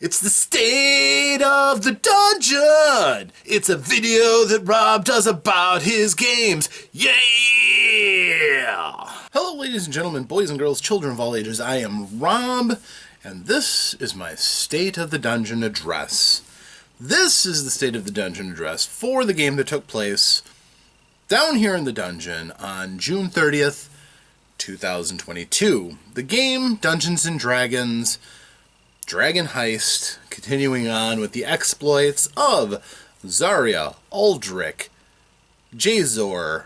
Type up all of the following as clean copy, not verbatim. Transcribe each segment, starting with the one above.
It's the state of the dungeon. It's a video that Rob does about his games. Yeah! Hello, ladies and gentlemen, boys and girls, children of all ages. I am Rob, and this is my State of the Dungeon address. This is the State of the Dungeon address for the game that took place down here in the dungeon on June 30th, 2022. The game, Dungeons & Dragons Dragon Heist, continuing on with the exploits of Zarya, Aldrich, Jazor,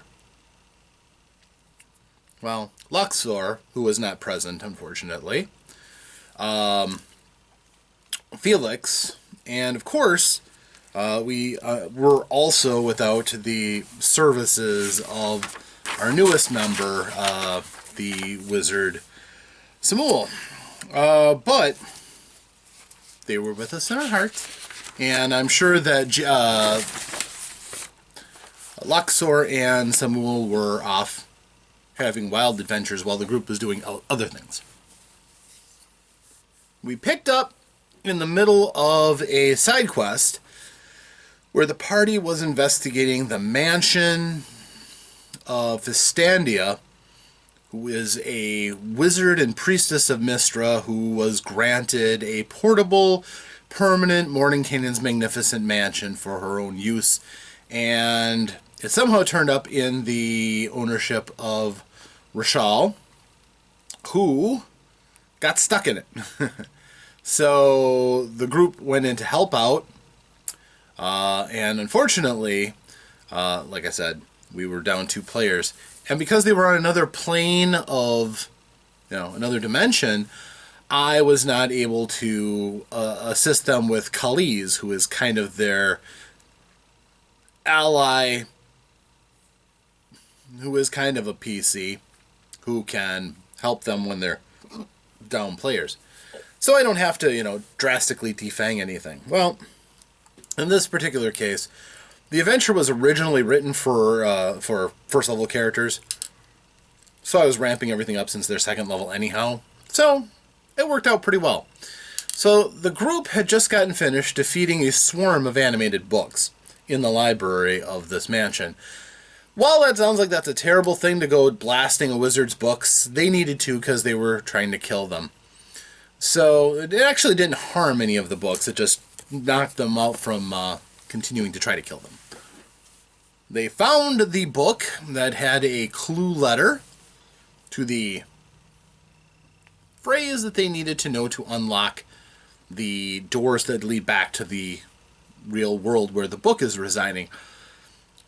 Luxor, who was not present, unfortunately, Felix, and of course, we were also without the services of our newest member, the wizard Samuel. But they were with us in our hearts, and I'm sure that Luxor and Samuel were off having wild adventures while the group was doing other things. We picked up in the middle of a side quest where the party was investigating the mansion of Fistandia, who is a wizard and priestess of Mystra who was granted a portable, permanent Mornington's magnificent mansion for her own use, and it somehow turned up in the ownership of Rashal, who got stuck in it. So the group went in to help out, and unfortunately, like I said, we were down 2 players. And because they were on another plane of, another dimension, I was not able to assist them with Khalees, who is kind of their ally, who is kind of a PC, who can help them when they're down players. So I don't have to, drastically defang anything. Well, in this particular case, the adventure was originally written for first level characters, so I was ramping everything up since they're second level anyhow. So it worked out pretty well. So the group had just gotten finished defeating a swarm of animated books in the library of this mansion. While that sounds like that's a terrible thing to go blasting a wizard's books, they needed to because they were trying to kill them. So it actually didn't harm any of the books, it just knocked them out from continuing to try to kill them. They found the book that had a clue letter to the phrase that they needed to know to unlock the doors that lead back to the real world where the book is residing.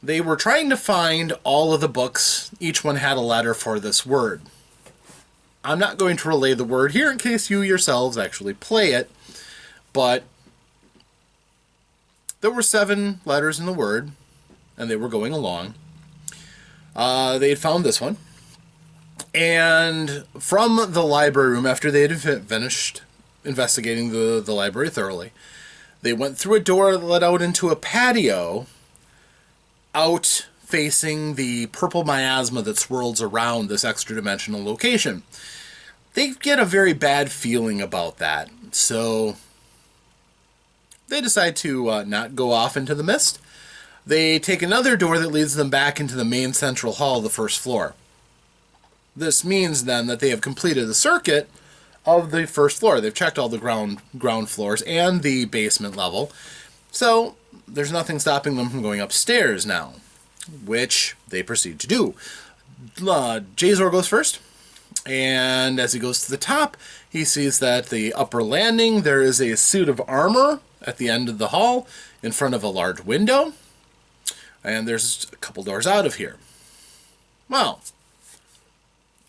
They were trying to find all of the books. Each one had a letter for this word. I'm not going to relay the word here in case you yourselves actually play it, but there were 7 letters in the word, and they were going along. They had found this one. And from the library room, after they had finished investigating the library thoroughly, they went through a door that led out into a patio, out facing the purple miasma that swirls around this extra-dimensional location. They get a very bad feeling about that, so they decide to not go off into the mist. They take another door that leads them back into the main central hall of the first floor. This means then that they have completed the circuit of the first floor. They've checked all the ground floors and the basement level, so there's nothing stopping them from going upstairs now, which they proceed to do. Jazor goes first, and as he goes to the top, he sees that the upper landing, there is a suit of armor at the end of the hall in front of a large window, and there's a couple doors out of here. Well,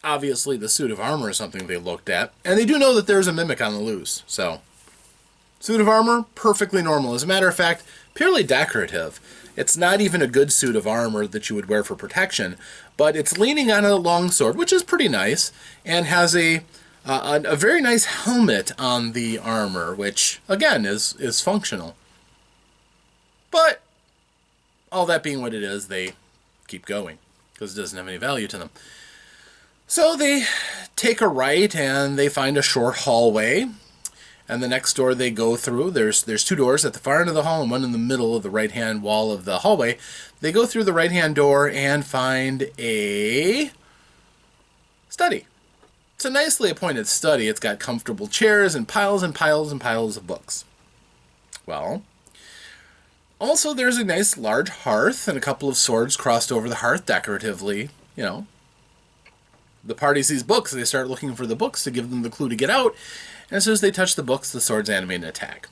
obviously the suit of armor is something they looked at, and they do know that there's a mimic on the loose, so suit of armor, perfectly normal. As a matter of fact, purely decorative. It's not even a good suit of armor that you would wear for protection, but it's leaning on a long sword, which is pretty nice, and has a very nice helmet on the armor, which, again, is functional. But all that being what it is, they keep going, because it doesn't have any value to them. So they take a right, and they find a short hallway, And the next door they go through, there's two doors at the far end of the hall and one in the middle of the right-hand wall of the hallway. They go through the right-hand door and find a study. It's a nicely appointed study. It's got comfortable chairs and piles and piles and piles of books. Well, also there's a nice large hearth and a couple of swords crossed over the hearth decoratively. You know, the party sees books. They start looking for the books to give them the clue to get out. And as soon as they touch the books, the swords animate an attack.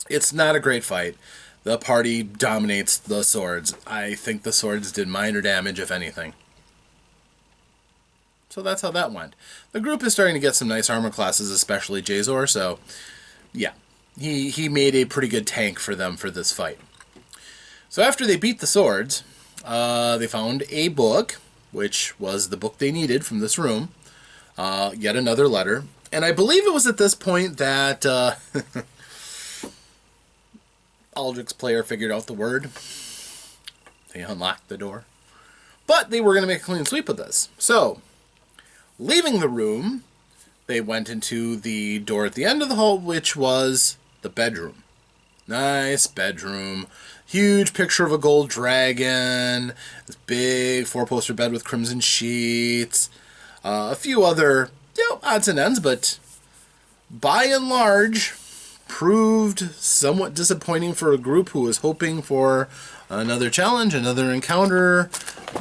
It's not a great fight. The party dominates the swords. I think the swords did minor damage, if anything. So that's how that went. The group is starting to get some nice armor classes, especially Jazor, so yeah. He made a pretty good tank for them for this fight. So after they beat the swords, they found a book, which was the book they needed from this room. Yet another letter. And I believe it was at this point that Aldrich's player figured out the word. They unlocked the door. But they were going to make a clean sweep of this. So, leaving the room, they went into the door at the end of the hall, which was the bedroom. Nice bedroom. Huge picture of a gold dragon. This big 4-poster bed with crimson sheets. A few other, odds and ends, but by and large, proved somewhat disappointing for a group who was hoping for another challenge, another encounter.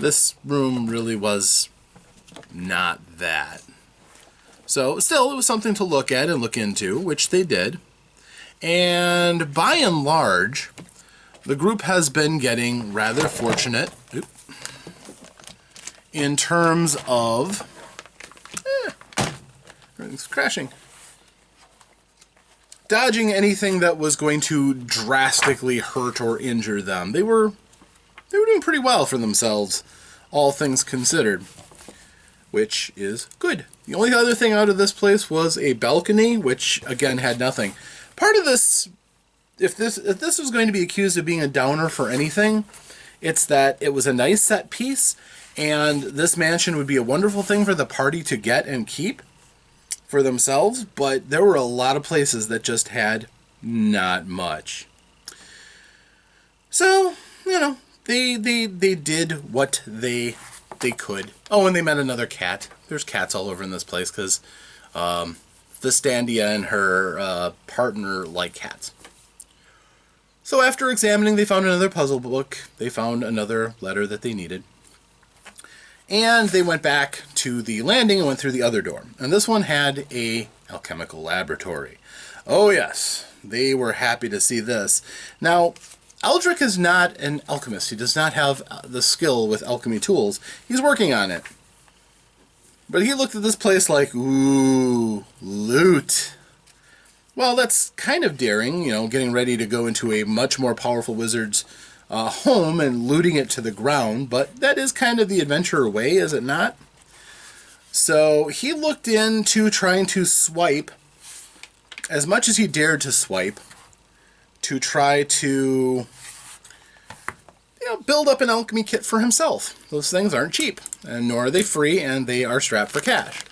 This room really was not that. So, still, it was something to look at and look into, which they did. And by and large, the group has been getting rather fortunate in terms of... everything's crashing. Dodging anything that was going to drastically hurt or injure them. They were doing pretty well for themselves, all things considered, which is good. The only other thing out of this place was a balcony, which again had nothing. Part of this, if this was going to be accused of being a downer for anything, it's that it was a nice set piece, and this mansion would be a wonderful thing for the party to get and keep for themselves, but there were a lot of places that just had not much. So, they did what they could. Oh, and they met another cat. There's cats all over in this place because Standia and her partner like cats. So after examining, they found another puzzle book. They found another letter that they needed. And they went back to the landing and went through the other door. And this one had a alchemical laboratory. Oh yes, they were happy to see this. Now, Aldrich is not an alchemist. He does not have the skill with alchemy tools. He's working on it. But he looked at this place like, ooh, loot. Well, that's kind of daring, getting ready to go into a much more powerful wizard's home and looting it to the ground, but that is kind of the adventurer way, is it not? So he looked into trying to swipe as much as he dared to swipe to try to build up an alchemy kit for himself. Those things aren't cheap, and nor are they free, and they are strapped for cash.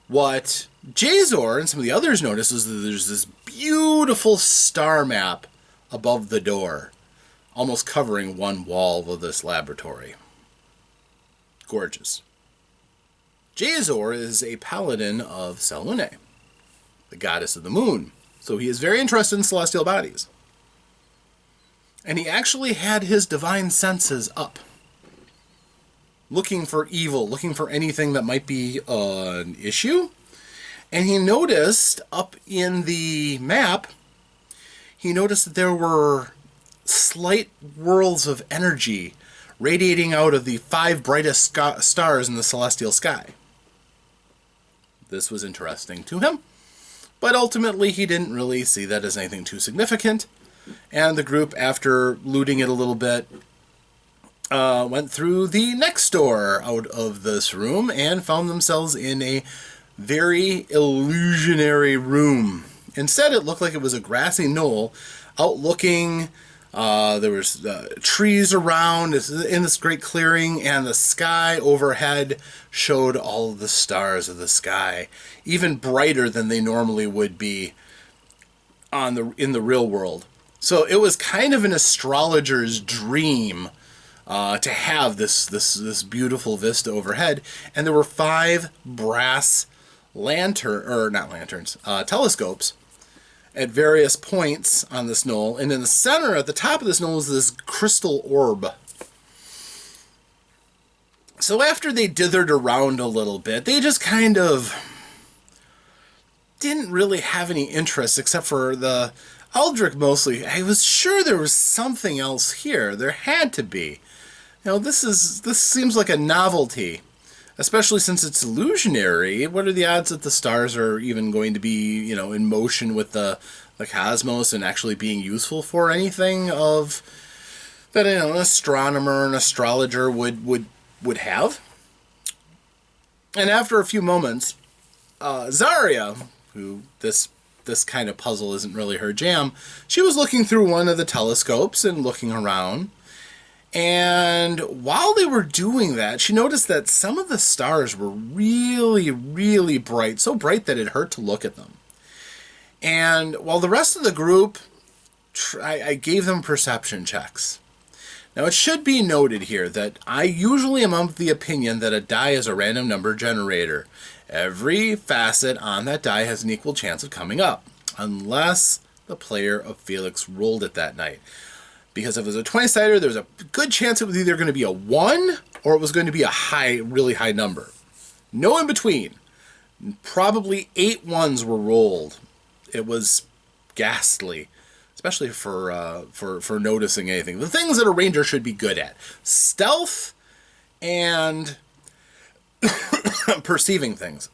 What Jazor and some of the others notice is that there's this beautiful star map above the door, almost covering one wall of this laboratory. Gorgeous. Jazor is a paladin of Selune, the goddess of the moon, so he is very interested in celestial bodies. And he actually had his divine senses up, looking for evil, looking for anything that might be an issue. And he noticed up in the map, he noticed that there were slight whirls of energy radiating out of the 5 brightest stars in the celestial sky. This was interesting to him, but ultimately he didn't really see that as anything too significant. And the group, after looting it a little bit, went through the next door out of this room and found themselves in a very illusionary room. Instead, it looked like it was a grassy knoll outlooking There was trees around in this great clearing, and the sky overhead showed all of the stars of the sky, even brighter than they normally would be in the real world. So it was kind of an astrologer's dream to have this beautiful vista overhead, and there were 5 brass telescopes at various points on this knoll, and in the center, at the top of this knoll, is this crystal orb. So after they dithered around a little bit, they just kind of didn't really have any interest, except for the Aldrich mostly. I was sure there was something else here. There had to be. You know, this seems like a novelty, especially since it's illusionary. What are the odds that the stars are even going to be, you know, in motion with the cosmos and actually being useful for anything of that, you know, an astronomer, an astrologer would have? And after a few moments, Zarya, who this kind of puzzle isn't really her jam, she was looking through one of the telescopes and looking around. And while they were doing that, she noticed that some of the stars were really, really bright, so bright that it hurt to look at them. And while the rest of the group, I gave them perception checks. Now, it should be noted here that I usually am of the opinion that a die is a random number generator. Every facet on that die has an equal chance of coming up, unless the player of Felix rolled it that night. Because if it was a 20-sider, there was a good chance it was either going to be a 1 or it was going to be a really high number. No in between. Probably 8 ones were rolled. It was ghastly, especially for noticing anything. The things that a ranger should be good at: stealth and perceiving things.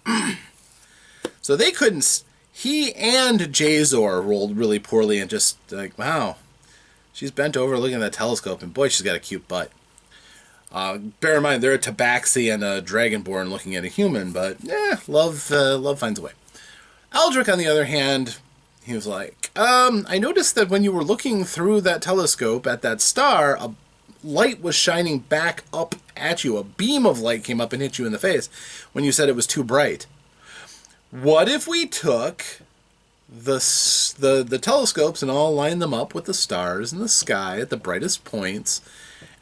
So they couldn't. He and Jazor rolled really poorly, and just like, wow. She's bent over looking at that telescope, and boy, she's got a cute butt. Bear in mind, they're a tabaxi and a dragonborn looking at a human, but love finds a way. Aldrich, on the other hand, he was like, I noticed that when you were looking through that telescope at that star, a light was shining back up at you. A beam of light came up and hit you in the face when you said it was too bright. What if we took the telescopes and all line them up with the stars in the sky at the brightest points,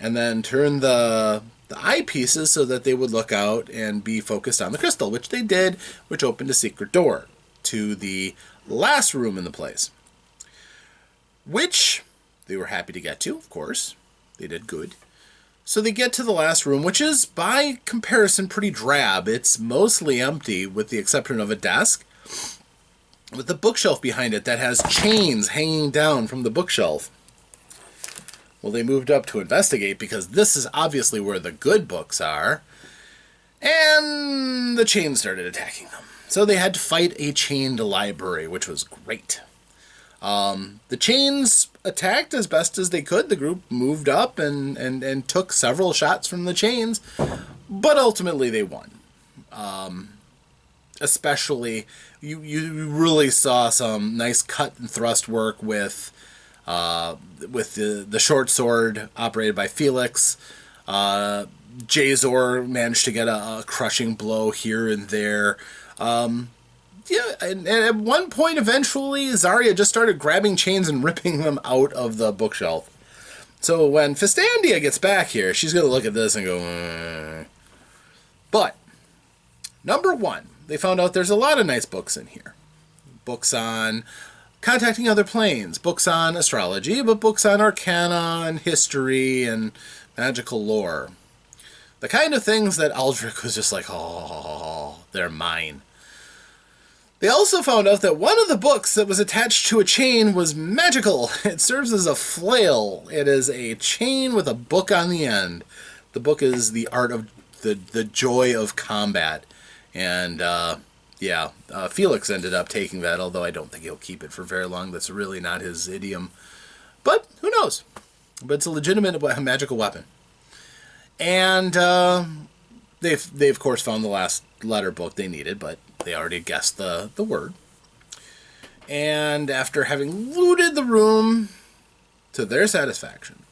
and then turn the eyepieces so that they would look out and be focused on the crystal, which they did, which opened a secret door to the last room in the place, which they were happy to get to, of course. They did good. So they get to the last room, which is, by comparison, pretty drab. It's mostly empty, with the exception of a desk with the bookshelf behind it that has chains hanging down from the bookshelf. Well, they moved up to investigate because this is obviously where the good books are, and the chains started attacking them. So they had to fight a chained library, which was great. The chains attacked as best as they could. The group moved up and took several shots from the chains, but ultimately they won. Especially, you really saw some nice cut and thrust work with the short sword operated by Felix. Jazor managed to get a crushing blow here and there. And at one point, eventually, Zarya just started grabbing chains and ripping them out of the bookshelf. So when Fistandia gets back here, she's going to look at this and go, But, number 1, they found out there's a lot of nice books in here. Books on contacting other planes, books on astrology, but books on arcana and history and magical lore. The kind of things that Aldrich was just like, oh, they're mine. They also found out that one of the books that was attached to a chain was magical. It serves as a flail. It is a chain with a book on the end. The book is The Art of the Joy of Combat. And, Felix ended up taking that, although I don't think he'll keep it for very long. That's really not his idiom. But, who knows? But it's a legitimate magical weapon. And, they of course, found the last letter book they needed, but they already guessed the word. And after having looted the room, to their satisfaction.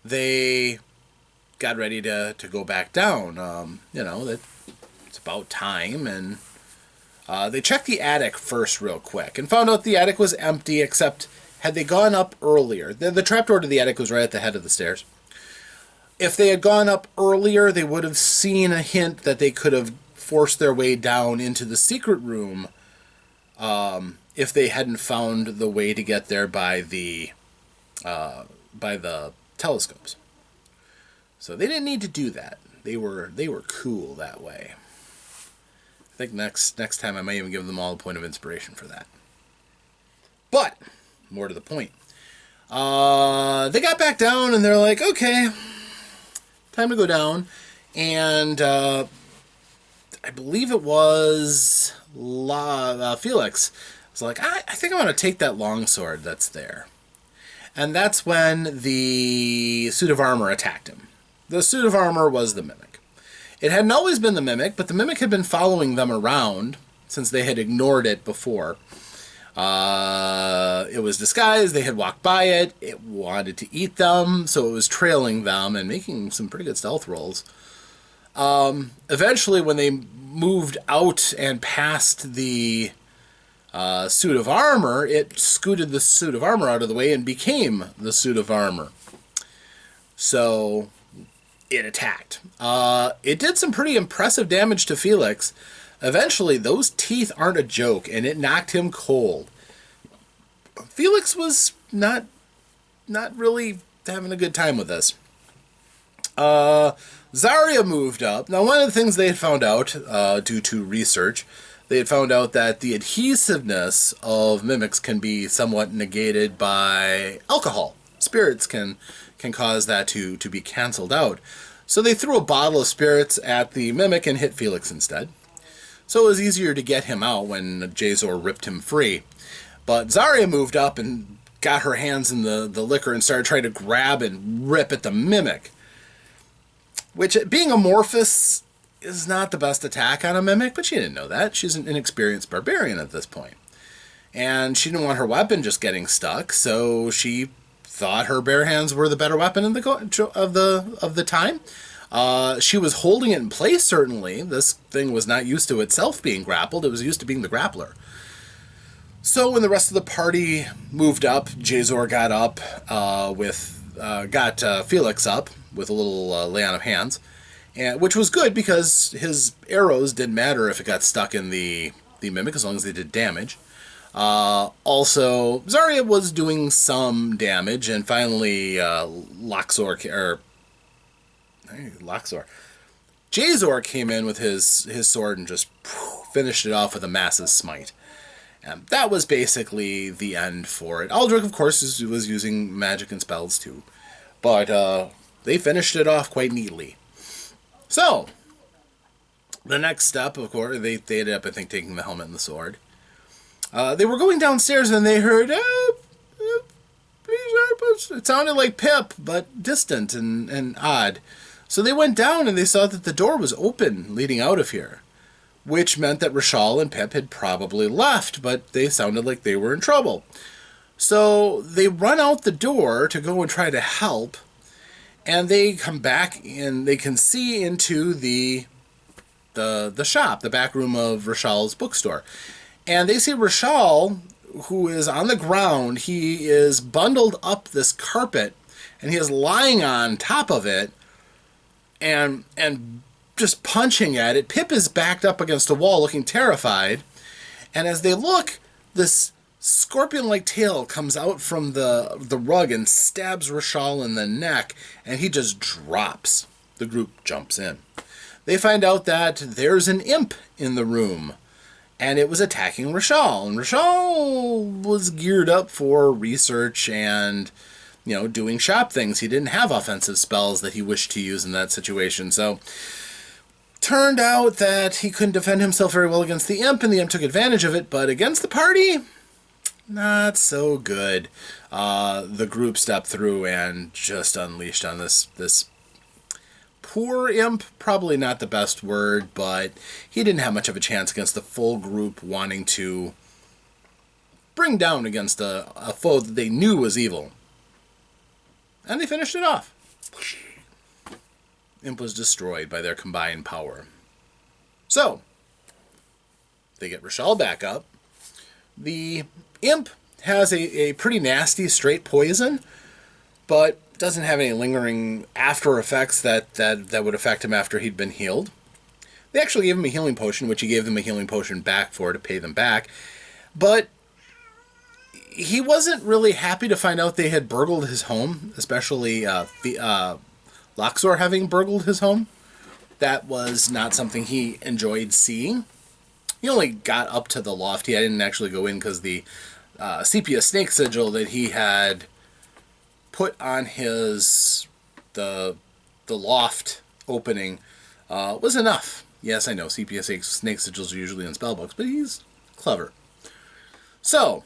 They got ready to go back down. That it's about time, and they checked the attic first real quick and found out the attic was empty, except had they gone up earlier. The trapdoor to the attic was right at the head of the stairs. If they had gone up earlier, they would have seen a hint that they could have forced their way down into the secret room if they hadn't found the way to get there by the telescopes. So they didn't need to do that. They were cool that way. I think next time I might even give them all a point of inspiration for that. But more to the point, they got back down and they're like, okay, time to go down. And I believe it was Felix was like, I think I want to take that longsword that's there. And that's when the suit of armor attacked him. The suit of armor was the mimic. It hadn't always been the mimic, but the mimic had been following them around since they had ignored it before. It was disguised. They had walked by it. It wanted to eat them, so it was trailing them and making some pretty good stealth rolls. Eventually, when they moved out and past the suit of armor, it scooted the suit of armor out of the way and became the suit of armor. So it attacked. It did some pretty impressive damage to Felix. Eventually, those teeth aren't a joke, and it knocked him cold. Felix was not really having a good time with this. Zarya moved up. Now, one of the things they had found out, due to research, they had found out that the adhesiveness of mimics can be somewhat negated by alcohol. Spirits can cause that to be canceled out. So they threw a bottle of spirits at the mimic and hit Felix instead. So it was easier to get him out when Jazor ripped him free. But Zarya moved up and got her hands in the liquor and started trying to grab and rip at the mimic. Which, being amorphous, is not the best attack on a mimic, but she didn't know that. She's an inexperienced barbarian at this point. And she didn't want her weapon just getting stuck, so she thought her bare hands were the better weapon of the time. She was holding it in place, certainly. This thing was not used to itself being grappled. It was used to being the grappler. So when the rest of the party moved up, Jazor got up got Felix up with a little lay on of hands, which was good because his arrows didn't matter if it got stuck in the mimic as long as they did damage. Also, Zarya was doing some damage, and finally Jazor came in with his sword and just finished it off with a massive smite. And that was basically the end for it. Aldrich, of course, was using magic and spells too. But they finished it off quite neatly. So, the next step, of course, they ended up, I think, taking the helmet and the sword. They were going downstairs and they heard, it sounded like Pip, but distant and odd. So they went down and they saw that the door was open leading out of here, which meant that Rashal and Pip had probably left, but they sounded like they were in trouble. So they run out the door to go and try to help, and they come back and they can see into the shop, the back room of Rashal's bookstore. And they see Rashal, who is on the ground. He is bundled up this carpet, and he is lying on top of it, and just punching at it. Pip is backed up against a wall looking terrified, and as they look, this scorpion-like tail comes out from the rug and stabs Rashal in the neck, and he just drops. The group jumps in. They find out that there's an imp in the room, and it was attacking Rashal. And Rashal was geared up for research and, doing shop things. He didn't have offensive spells that he wished to use in that situation, so turned out that he couldn't defend himself very well against the imp, and the imp took advantage of it, but against the party, not so good. The group stepped through and just unleashed on this poor imp, probably not the best word, but he didn't have much of a chance against the full group wanting to bring down against a foe that they knew was evil. And they finished it off. Imp was destroyed by their combined power. So, they get Rochelle back up. The Imp has a pretty nasty straight poison, but doesn't have any lingering after effects that would affect him after he'd been healed. They actually gave him a healing potion, which he gave them a healing potion back for to pay them back. But he wasn't really happy to find out they had burgled his home, especially Loxor having burgled his home. That was not something he enjoyed seeing. He only got up to the loft. He didn't actually go in because the sepia snake sigil that he had put on his the loft opening was enough. Yes, I know sepia snake sigils are usually in spellbooks, but he's clever. So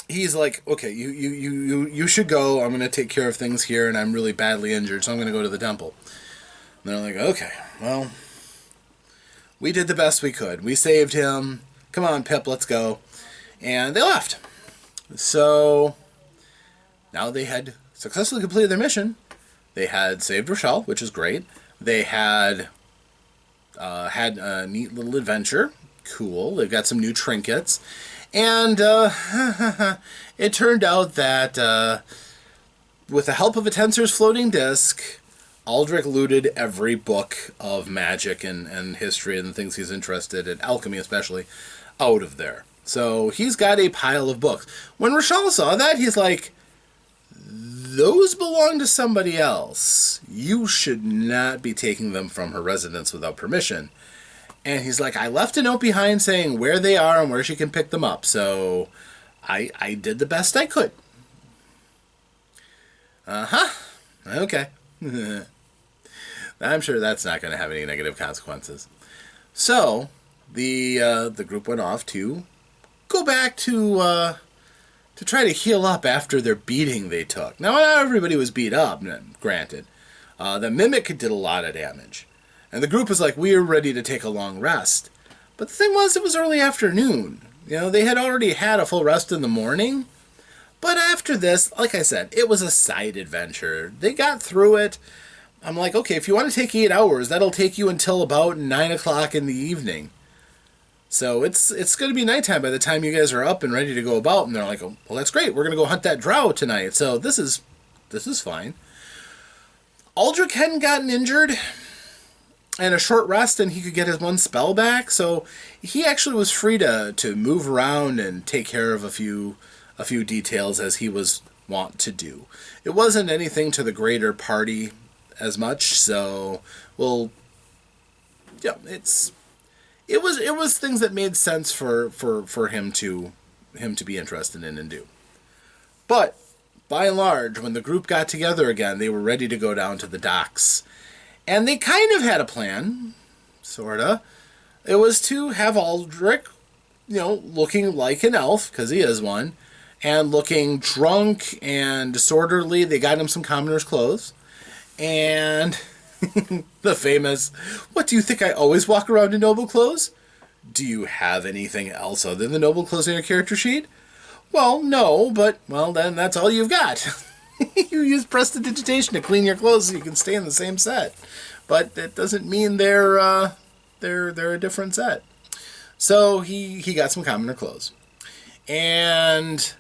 he's like, okay, you should go. I'm going to take care of things here, and I'm really badly injured, so I'm going to go to the temple. And they're like, okay, well, we did the best we could. We saved him. Come on, Pip, let's go. And they left. So now they had successfully completed their mission. They had saved Rochelle, which is great. They had had a neat little adventure. Cool. They've got some new trinkets. And it turned out that with the help of a Tensor's floating disc, Aldrich looted every book of magic and history and the things he's interested in, alchemy especially, out of there. So he's got a pile of books. When Rochelle saw that, he's like, those belong to somebody else. You should not be taking them from her residence without permission. And he's like, I left a note behind saying where they are and where she can pick them up. So I did the best I could. Uh-huh. Okay. I'm sure that's not going to have any negative consequences. So the group went off to go back to try to heal up after their beating they took. Now, not everybody was beat up, granted. The Mimic did a lot of damage. And the group was like, we are ready to take a long rest. But the thing was, it was early afternoon. You know, they had already had a full rest in the morning. But after this, like I said, it was a side adventure. They got through it. I'm like, okay, if you want to take 8 hours, that'll take you until about 9 o'clock in the evening. So it's going to be nighttime by the time you guys are up and ready to go about. And they're like, oh, well, that's great. We're going to go hunt that drow tonight. So this is fine. Aldrich hadn't gotten injured, and a short rest, and he could get his one spell back. So he actually was free to move around and take care of a few details as he was wont to do. It wasn't anything to the greater party as much. So, well, yeah, it was things that made sense for him to be interested in and do. But by and large, when the group got together again, they were ready to go down to the docks. And they kind of had a plan, sorta. It was to have Aldrich, looking like an elf, because he is one, and looking drunk and disorderly. They got him some commoner's clothes. And the famous, what do you think, I always walk around in noble clothes? Do you have anything else other than noble clothes in your character sheet? Well, no, but, well, then that's all you've got. You use prestidigitation to clean your clothes so you can stay in the same set. But that doesn't mean they're a different set. So he got some commoner clothes. And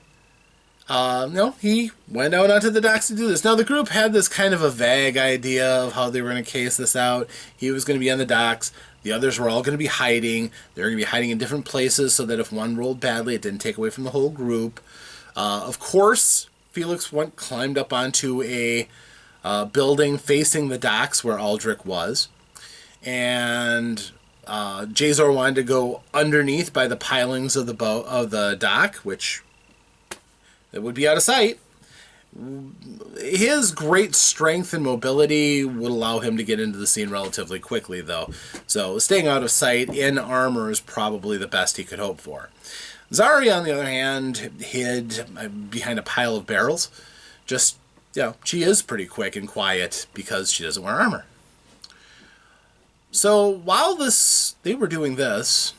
he went out onto the docks to do this. Now, the group had this kind of a vague idea of how they were going to case this out. He was going to be on the docks. The others were all going to be hiding. They were going to be hiding in different places so that if one rolled badly, it didn't take away from the whole group. Of course, Felix climbed up onto a building facing the docks where Aldrich was. And Jazor wanted to go underneath by the pilings of the dock, which it would be out of sight. His great strength and mobility would allow him to get into the scene relatively quickly, though. So staying out of sight in armor is probably the best he could hope for. Zari, on the other hand, hid behind a pile of barrels. Just, she is pretty quick and quiet because she doesn't wear armor. So while they were doing this,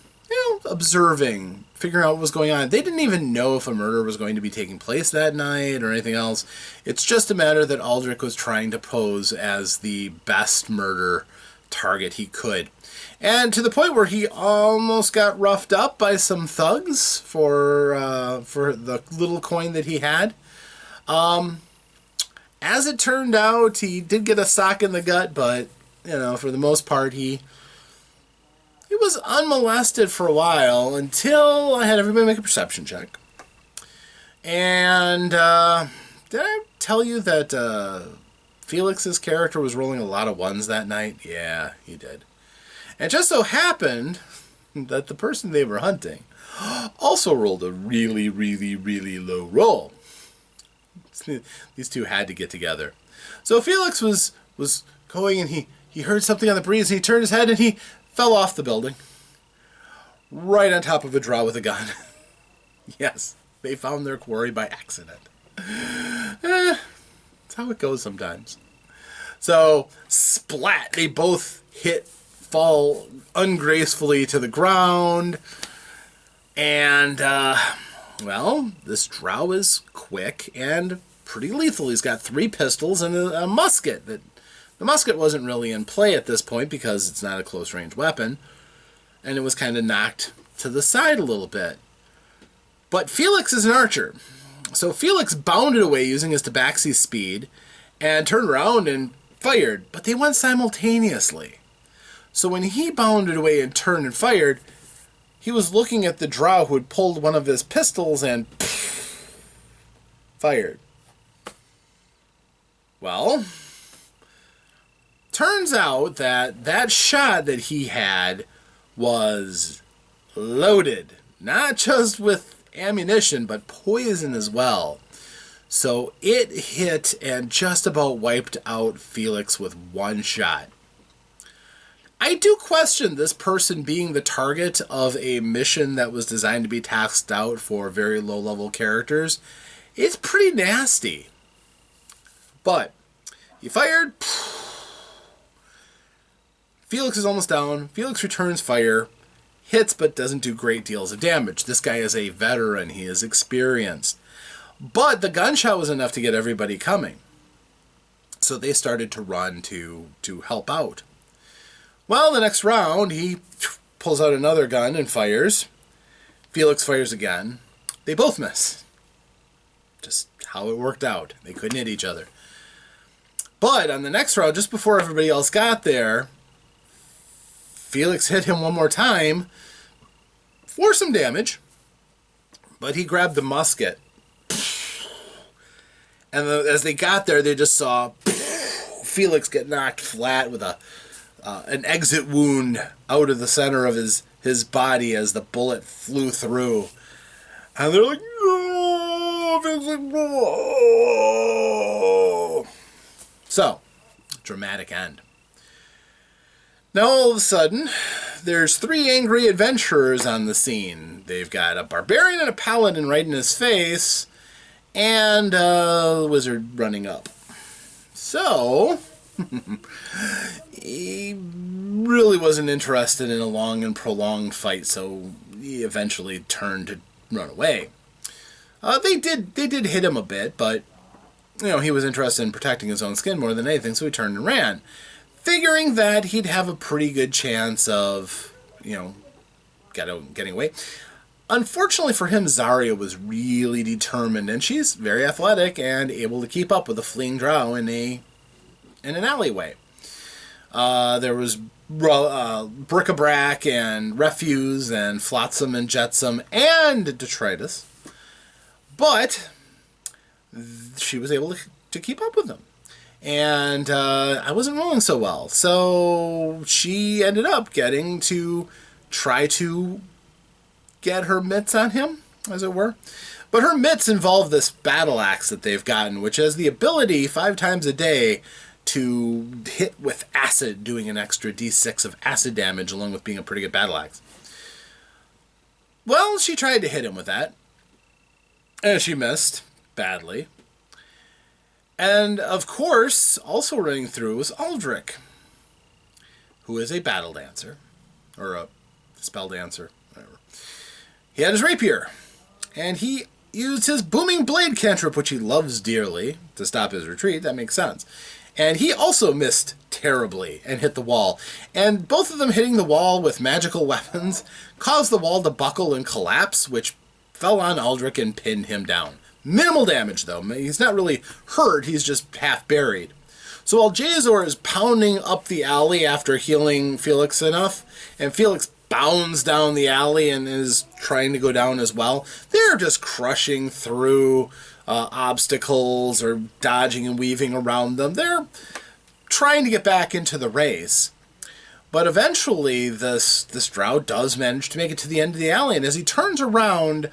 observing, figuring out what was going on. They didn't even know if a murder was going to be taking place that night or anything else. It's just a matter that Aldrich was trying to pose as the best murder target he could. And to the point where he almost got roughed up by some thugs for the little coin that he had. As it turned out, he did get a sock in the gut, but, for the most part, he was unmolested for a while until I had everybody make a perception check. And did I tell you that Felix's character was rolling a lot of ones that night? Yeah, he did. And it just so happened that the person they were hunting also rolled a really, really, really low roll. These two had to get together. So Felix was going, and he heard something on the breeze, and he turned his head, and he fell off the building. Right on top of a drow with a gun. Yes, they found their quarry by accident. That's how it goes sometimes. So, splat! They both fall ungracefully to the ground. And, this drow is quick and pretty lethal. He's got 3 pistols and a musket. The musket wasn't really in play at this point because it's not a close-range weapon, and it was kind of knocked to the side a little bit. But Felix is an archer, so Felix bounded away using his tabaxi speed and turned around and fired, but they went simultaneously. So when he bounded away and turned and fired, he was looking at the drow who had pulled one of his pistols and fired. Well, turns out that shot that he had was loaded. Not just with ammunition, but poison as well. So it hit and just about wiped out Felix with one shot. I do question this person being the target of a mission that was designed to be tasked out for very low-level characters. It's pretty nasty. But he fired. Felix is almost down. Felix returns fire. Hits but doesn't do great deals of damage. This guy is a veteran. He is experienced. But the gunshot was enough to get everybody coming. So they started to run to help out. Well, the next round, he pulls out another gun and fires. Felix fires again. They both miss. Just how it worked out. They couldn't hit each other. But on the next round, just before everybody else got there, Felix hit him one more time for some damage. But he grabbed the musket. And as they got there, they just saw Felix get knocked flat with an exit wound out of the center of his body as the bullet flew through. And they're like, no, Felix, no. So, dramatic end. Now all of a sudden, there's 3 angry adventurers on the scene. They've got a barbarian and a paladin right in his face, and a wizard running up. So, he really wasn't interested in a long and prolonged fight, so he eventually turned to run away. They did hit him a bit, but he was interested in protecting his own skin more than anything, so he turned and ran, figuring that he'd have a pretty good chance of, getting away. Unfortunately for him, Zarya was really determined, and she's very athletic and able to keep up with a fleeing drow in an alleyway. There was bric-a-brac and refuse and flotsam and jetsam and detritus, but she was able to keep up with them. And I wasn't rolling so well, so she ended up getting to try to get her mitts on him, as it were. But her mitts involve this battle axe that they've gotten, which has the ability 5 times a day to hit with acid, doing an extra d6 of acid damage, along with being a pretty good battle axe. Well, she tried to hit him with that, and she missed badly. And, of course, also running through was Aldrich, who is a battle dancer, or a spell dancer, he had his rapier, and he used his booming blade cantrip, which he loves dearly, to stop his retreat. That makes sense. And he also missed terribly and hit the wall. And both of them hitting the wall with magical weapons caused the wall to buckle and collapse, which fell on Aldrich and pinned him down. Minimal damage, though. He's not really hurt. He's just half buried. So while Jazor is pounding up the alley after healing Felix enough, and Felix bounds down the alley and is trying to go down as well, they're just crushing through obstacles or dodging and weaving around them. They're trying to get back into the race. But eventually this drow does manage to make it to the end of the alley, and as he turns around,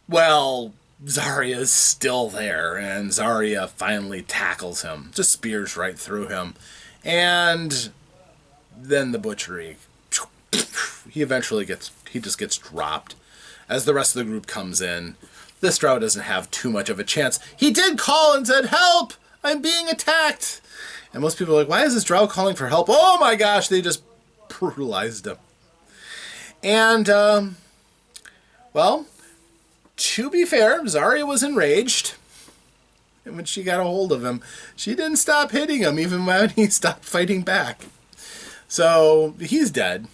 well, Zarya's still there, and Zarya finally tackles him, just spears right through him. And then the butchery, he just gets dropped as the rest of the group comes in. This drow doesn't have too much of a chance. He did call and said, "Help! I'm being attacked!" And most people are like, why is this drow calling for help? Oh my gosh, they just brutalized him. And, well, to be fair, Zarya was enraged. And when she got a hold of him, she didn't stop hitting him, even when he stopped fighting back. So, he's dead.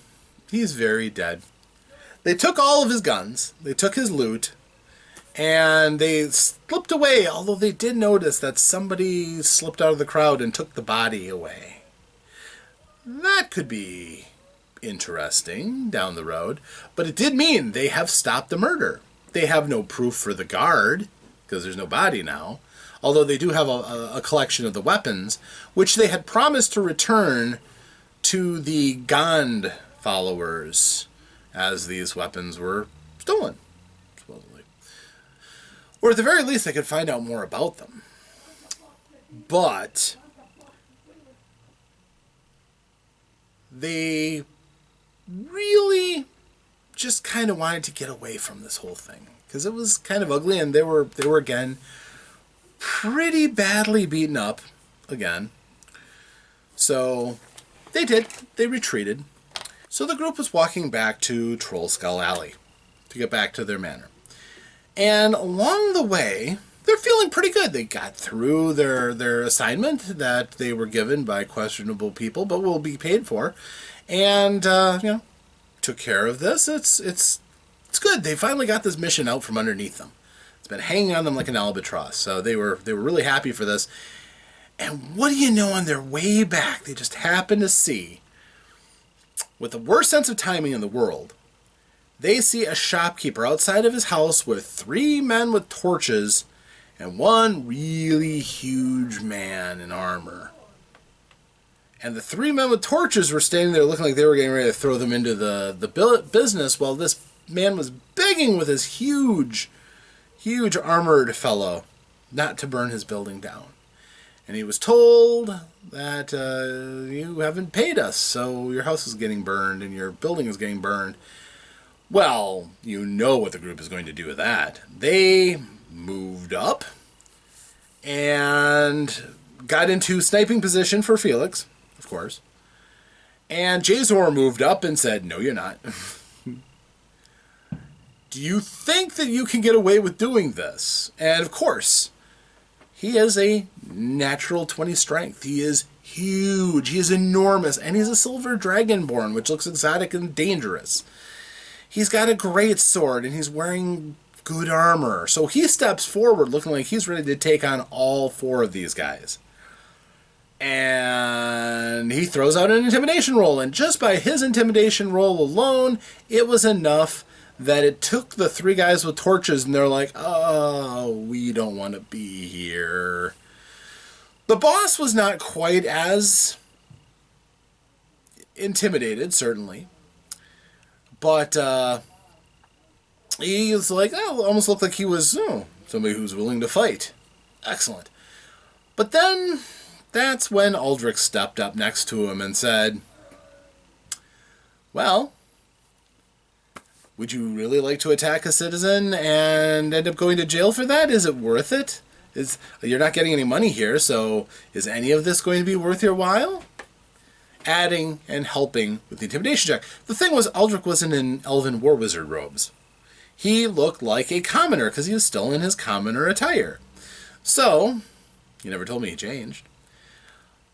He's very dead. They took all of his guns. They took his loot. And they slipped away, although they did notice that somebody slipped out of the crowd and took the body away. That could be interesting down the road, but it did mean they have stopped the murder. They have no proof for the guard, because there's no body now, although they do have a collection of the weapons, which they had promised to return to the Gond followers, as these weapons were stolen, supposedly. Or at the very least, they could find out more about them. But they really just kind of wanted to get away from this whole thing, because it was kind of ugly, and they were again pretty badly beaten up again. So they did. They retreated. So the group was walking back to Troll Skull Alley to get back to their manor. And along the way, they're feeling pretty good. They got through their assignment that they were given by questionable people, but will be paid for. And, took care of this. It's good. They finally got this mission out from underneath them. It's been hanging on them like an albatross. So they were really happy for this. And what do you know, on their way back, they just happened to see, with the worst sense of timing in the world, they see a shopkeeper outside of his house with 3 men with torches and 1 really huge man in armor. And the 3 men with torches were standing there looking like they were getting ready to throw them into the business, while this man was begging with his huge armored fellow not to burn his building down. And he was told that you haven't paid us, so your house is getting burned and your building is getting burned. Well, you know what the group is going to do with that. They moved up and got into sniping position for Felix, of course. And Jazor moved up and said, "No, you're not." Do you think that you can get away with doing this? And of course, he has a natural 20 strength. He is huge. He is enormous. And he's a silver dragonborn, which looks exotic and dangerous. He's got a great sword, and he's wearing good armor. So he steps forward looking like he's ready to take on all 4 of these guys. And he throws out an intimidation roll. And just by his intimidation roll alone, it was enough that it took the 3 guys with torches, and they're like, "Oh, we don't want to be here." The boss was not quite as intimidated, certainly. But he was like, almost looked like he was somebody who's willing to fight. Excellent. But then that's when Aldrich stepped up next to him and said, "Well, would you really like to attack a citizen and end up going to jail for that? Is it worth it? You're not getting any money here, so is any of this going to be worth your while?" adding and helping with the intimidation check. The thing was, Aldrich wasn't in elven war wizard robes. He looked like a commoner because he was still in his commoner attire. So, he never told me he changed.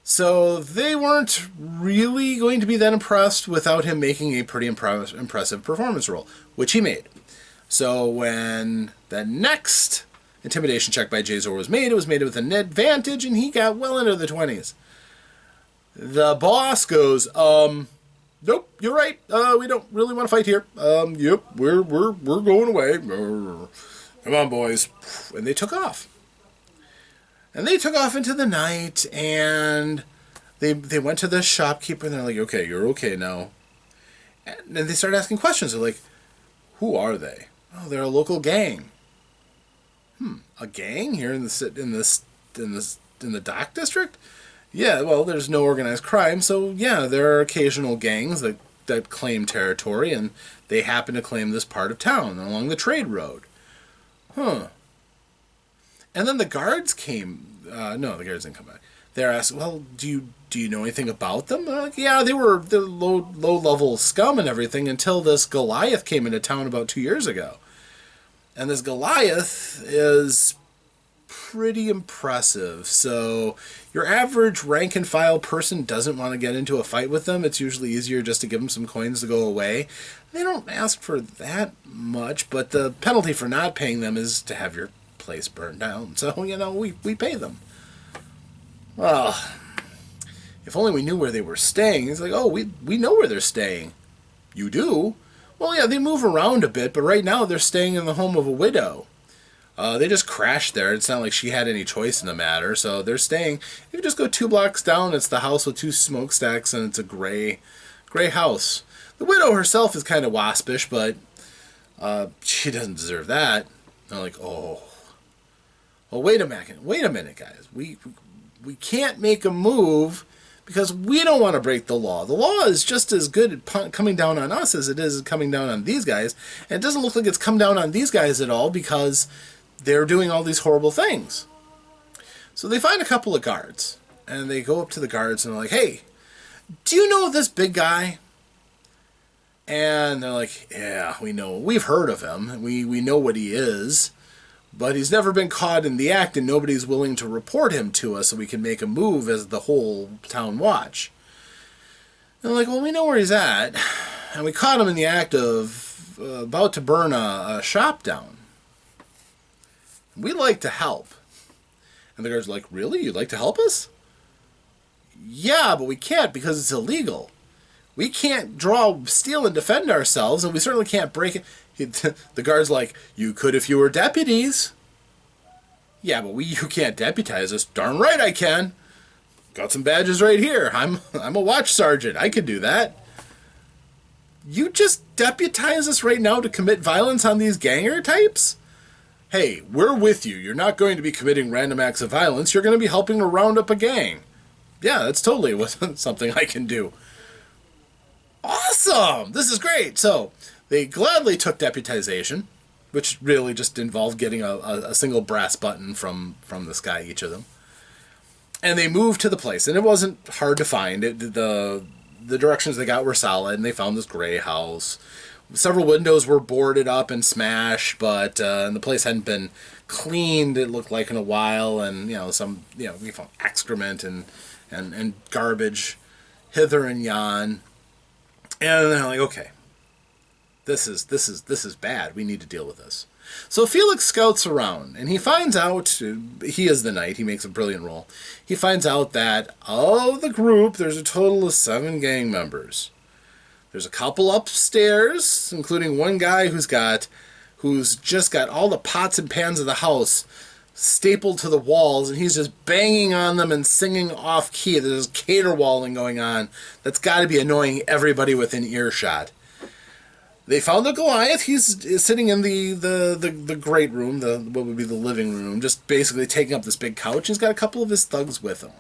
So they weren't really going to be that impressed without him making a pretty impressive performance roll, which he made. So when the next intimidation check by Jazor was made, it was made with an advantage, and he got well into the 20s. The boss goes, nope, you're right. We don't really want to fight here. Yep, we're going away. Come on, boys. And they took off. And they took off into the night, and they went to the shopkeeper, and they're like, okay, you're okay now. And then they started asking questions. They're like, who are they? Oh, they're a local gang. A gang here in the dock district? Yeah, well, there's no organized crime, so yeah, there are occasional gangs that claim territory, and they happen to claim this part of town along the trade road. Huh. And then the guards came. No, the guards didn't come back. They're asked, well, do you know anything about them? Like, yeah, they were the low level scum and everything until this Goliath came into town about 2 years ago. And this Goliath is pretty impressive. So your average rank and file person doesn't want to get into a fight with them. It's usually easier just to give them some coins to go away. They don't ask for that much, but the penalty for not paying them is to have your place burned down. So, we pay them. Well, if only we knew where they were staying. It's like, oh, we know where they're staying. You do? Well, yeah, they move around a bit, but right now they're staying in the home of a widow. They just crashed there. It's not like she had any choice in the matter, so they're staying. You just go 2 blocks down, it's the house with 2 smokestacks, and it's a gray house. The widow herself is kind of waspish, but she doesn't deserve that. They're like, oh, wait a minute, guys. We can't make a move because we don't want to break the law. The law is just as good at coming down on us as it is coming down on these guys. And it doesn't look like it's come down on these guys at all because they're doing all these horrible things. So they find a couple of guards, and they go up to the guards and they're like, hey, do you know this big guy? And they're like, yeah, we know. We've heard of him. We know what he is. But he's never been caught in the act, and nobody's willing to report him to us so we can make a move as the whole town watch. And they're like, well, we know where he's at. And we caught him in the act of about to burn a shop down. We'd like to help. And the guard's like, really? You'd like to help us? Yeah, but we can't because it's illegal. We can't draw steel and defend ourselves, and we certainly can't break it. The guard's like, you could if you were deputies. Yeah, but you can't deputize us. Darn right I can. Got some badges right here. I'm a watch sergeant. I could do that. You just deputize us right now to commit violence on these ganger types? Hey, we're with you. You're not going to be committing random acts of violence. You're going to be helping to round up a gang. Yeah, that's totally something I can do. Awesome! This is great. So they gladly took deputization, which really just involved getting a single brass button from this guy, each of them. And they moved to the place, and it wasn't hard to find. The directions they got were solid, and they found this gray house. Several windows were boarded up and smashed, but and the place hadn't been cleaned, it looked like, in a while, and we found excrement and garbage hither and yon. And they're like, okay, this is bad. We need to deal with this. So Felix scouts around, and he finds out, he is the knight, he makes a brilliant roll. He finds out that of the group, there's a total of 7 gang members. There's a couple upstairs, including one guy who's just got all the pots and pans of the house stapled to the walls, and he's just banging on them and singing off key. There's caterwauling going on. That's got to be annoying everybody within earshot. They found the Goliath. He's sitting in the great room, what would be the living room, just basically taking up this big couch. He's got a couple of his thugs with him.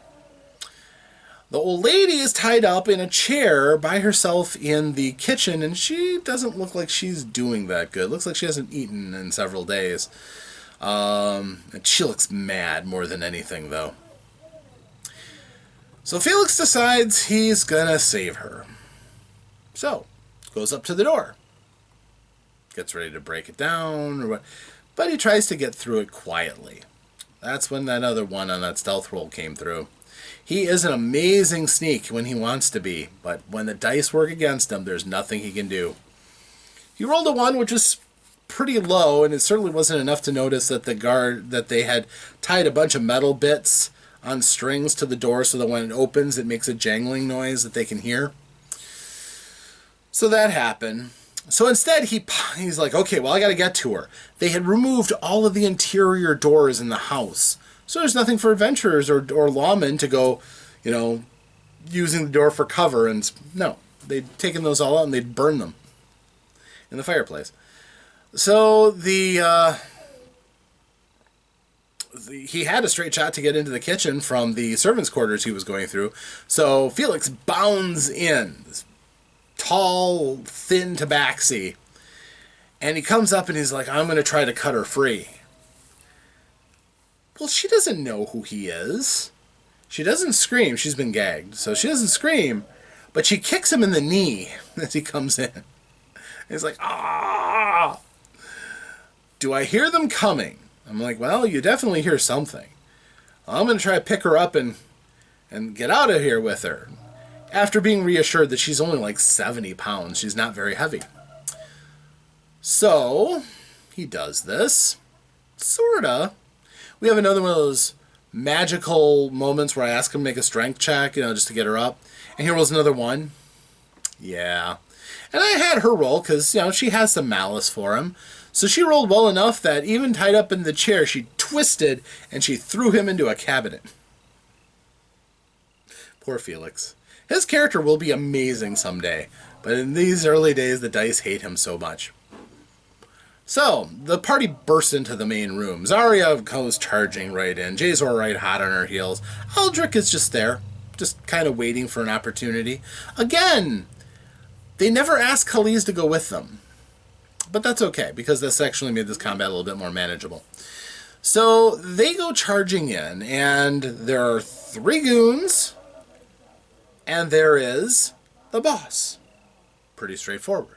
The old lady is tied up in a chair by herself in the kitchen, and she doesn't look like she's doing that good. Looks like she hasn't eaten in several days. And she looks mad more than anything, though. So Felix decides he's gonna save her. So, goes up to the door. Gets ready to break it down, or what, but he tries to get through it quietly. That's when that other one on that stealth roll came through. He is an amazing sneak when he wants to be, but when the dice work against him, there's nothing he can do. He rolled a 1, which is pretty low, and it certainly wasn't enough to notice that they had tied a bunch of metal bits on strings to the door so that when it opens, it makes a jangling noise that they can hear. So that happened. So instead, he's like, okay, well, I got to get to her. They had removed all of the interior doors in the house. So there's nothing for adventurers or lawmen to go, using the door for cover. And no, they'd taken those all out and they'd burn them in the fireplace. So he had a straight shot to get into the kitchen from the servants' quarters he was going through. So Felix bounds in, this tall, thin tabaxi, and he comes up and he's like, I'm going to try to cut her free. Well, she doesn't know who he is. She doesn't scream. She's been gagged, so she doesn't scream, but she kicks him in the knee as he comes in. He's like, ah! Do I hear them coming? I'm like, well, you definitely hear something. I'm going to try to pick her up and get out of here with her. After being reassured that she's only like 70 pounds. She's not very heavy. So, he does this. Sorta. We have another one of those magical moments where I ask him to make a strength check, just to get her up. And he rolls another 1. Yeah. And I had her roll because, she has some malice for him. So she rolled well enough that even tied up in the chair, she twisted and she threw him into a cabinet. Poor Felix. His character will be amazing someday, but in these early days, the dice hate him so much. So, the party bursts into the main room. Zarya goes charging right in. Jazor right hot on her heels. Aldrich is just there, just kind of waiting for an opportunity. Again, they never ask Khalees to go with them. But that's okay, because this actually made this combat a little bit more manageable. So, they go charging in, and there are 3 goons, and there is the boss. Pretty straightforward.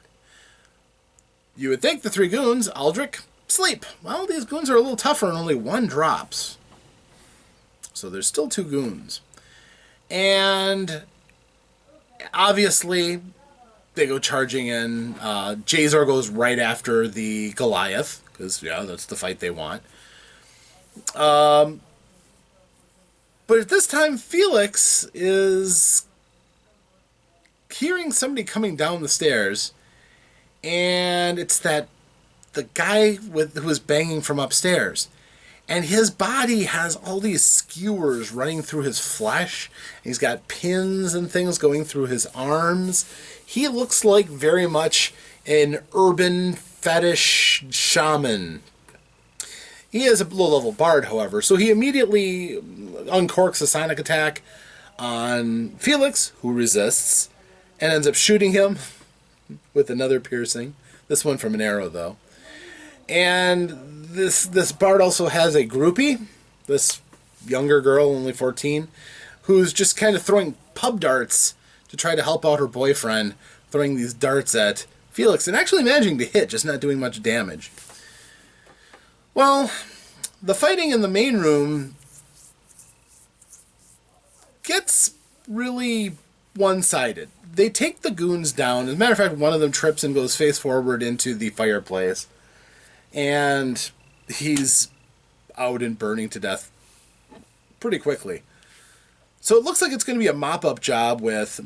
You would think the 3 goons, Aldrich, sleep. Well, these goons are a little tougher and only 1 drops. So there's still 2 goons. And obviously, they go charging in. Jazor goes right after the Goliath, because, that's the fight they want. But at this time, Felix is hearing somebody coming down the stairs, and it's the guy who was banging from upstairs. And his body has all these skewers running through his flesh. He's got pins and things going through his arms. He looks like very much an urban fetish shaman. He is a low-level bard, however, so he immediately uncorks a sonic attack on Felix, who resists, and ends up shooting him with another piercing. This one from an arrow, though. And this bard also has a groupie, this younger girl, only 14, who's just kind of throwing pub darts to try to help out her boyfriend, throwing these darts at Felix, and actually managing to hit, just not doing much damage. Well, the fighting in the main room gets really one-sided. They take the goons down. As a matter of fact, one of them trips and goes face forward into the fireplace. And he's out and burning to death pretty quickly. So it looks like it's going to be a mop-up job with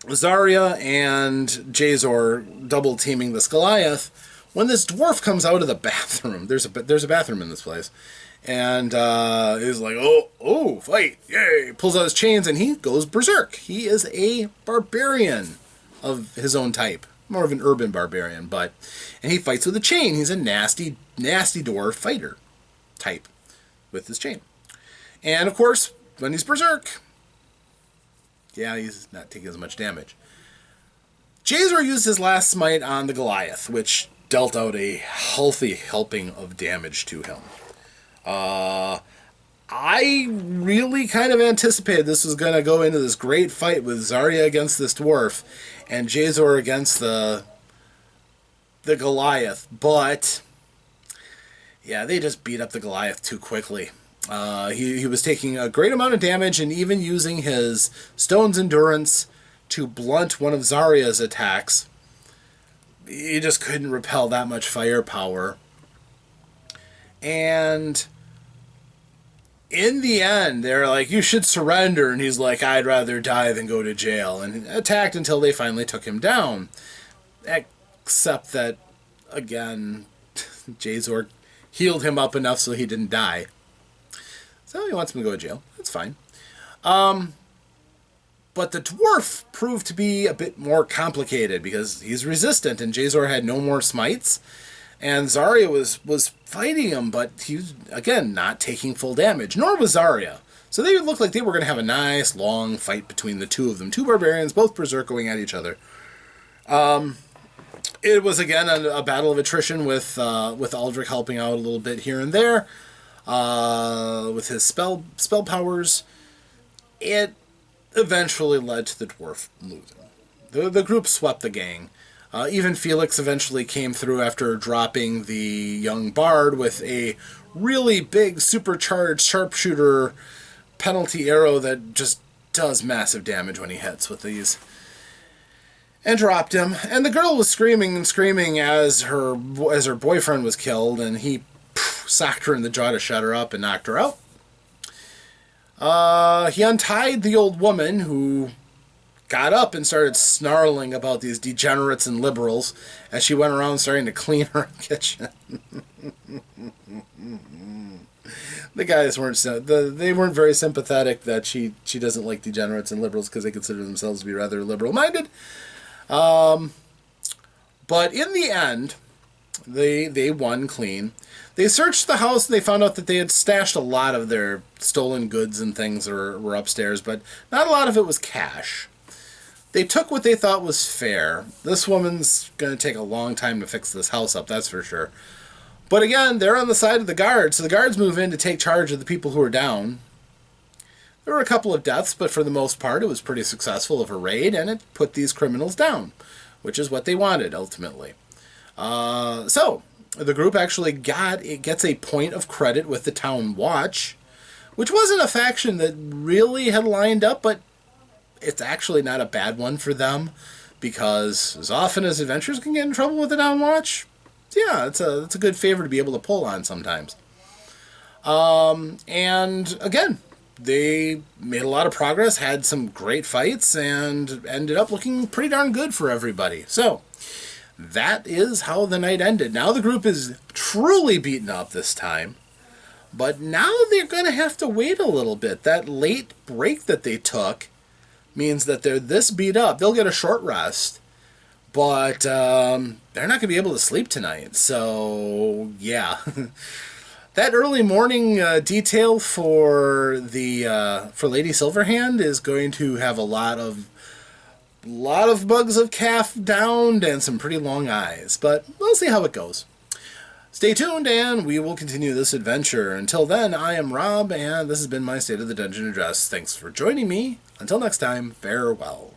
Zarya and Jazor double-teaming this Goliath when this dwarf comes out of the bathroom. There's a bathroom in this place. And he's like, oh, fight, yay. Pulls out his chains and he goes berserk. He is a barbarian of his own type. More of an urban barbarian, and he fights with a chain. He's a nasty, nasty dwarf fighter type with his chain. And of course, when he's berserk, he's not taking as much damage. Jazor used his last smite on the Goliath, which dealt out a healthy helping of damage to him. I really kind of anticipated this was going to go into this great fight with Zarya against this dwarf and Jazor against the Goliath, but yeah, they just beat up the Goliath too quickly. He was taking a great amount of damage and even using his Stone's Endurance to blunt one of Zarya's attacks. He just couldn't repel that much firepower. And in the end, they're like, you should surrender. And he's like, I'd rather die than go to jail. And attacked until they finally took him down. Except that, again, Jazor healed him up enough so he didn't die. So he wants him to go to jail. That's fine. But the dwarf proved to be a bit more complicated because he's resistant and Jazor had no more smites. And Zarya was fighting him, but he was, again, not taking full damage. Nor was Zarya. So they looked like they were going to have a nice, long fight between the two of them. Two barbarians, both berserk going at each other. It was, again, a battle of attrition with Aldrich helping out a little bit here and there. With his spell powers. It eventually led to the dwarf losing. The group swept the gang. Even Felix eventually came through after dropping the young bard with a really big supercharged sharpshooter penalty arrow that just does massive damage when he hits with these. And dropped him. And the girl was screaming and screaming as her boyfriend was killed, and he socked her in the jaw to shut her up and knocked her out. He untied the old woman, who got up and started snarling about these degenerates and liberals as she went around starting to clean her kitchen. The guys they weren't very sympathetic that she doesn't like degenerates and liberals because they consider themselves to be rather liberal-minded. But in the end, they won clean. They searched the house and they found out that they had stashed a lot of their stolen goods and things were upstairs, but not a lot of it was cash. They took what they thought was fair. This woman's going to take a long time to fix this house up, that's for sure. But again, they're on the side of the guards, so the guards move in to take charge of the people who are down. There were a couple of deaths, but for the most part, it was pretty successful of a raid, and it put these criminals down, which is what they wanted, ultimately. So, the group actually gets a point of credit with the Town Watch, which wasn't a faction that really had lined up, but it's actually not a bad one for them, because as often as adventurers can get in trouble with the Town Watch, yeah, it's a good favor to be able to pull on sometimes. And again, they made a lot of progress, had some great fights, and ended up looking pretty darn good for everybody. So, that is how the night ended. Now the group is truly beaten up this time, but now they're going to have to wait a little bit. That late break that they took means that they're this beat up. They'll get a short rest, but they're not going to be able to sleep tonight. So, yeah. That early morning detail for Lady Silverhand is going to have a lot of bugs of calf downed and some pretty long eyes, but we'll see how it goes. Stay tuned, and we will continue this adventure. Until then, I am Rob, and this has been my State of the Dungeon address. Thanks for joining me. Until next time, farewell.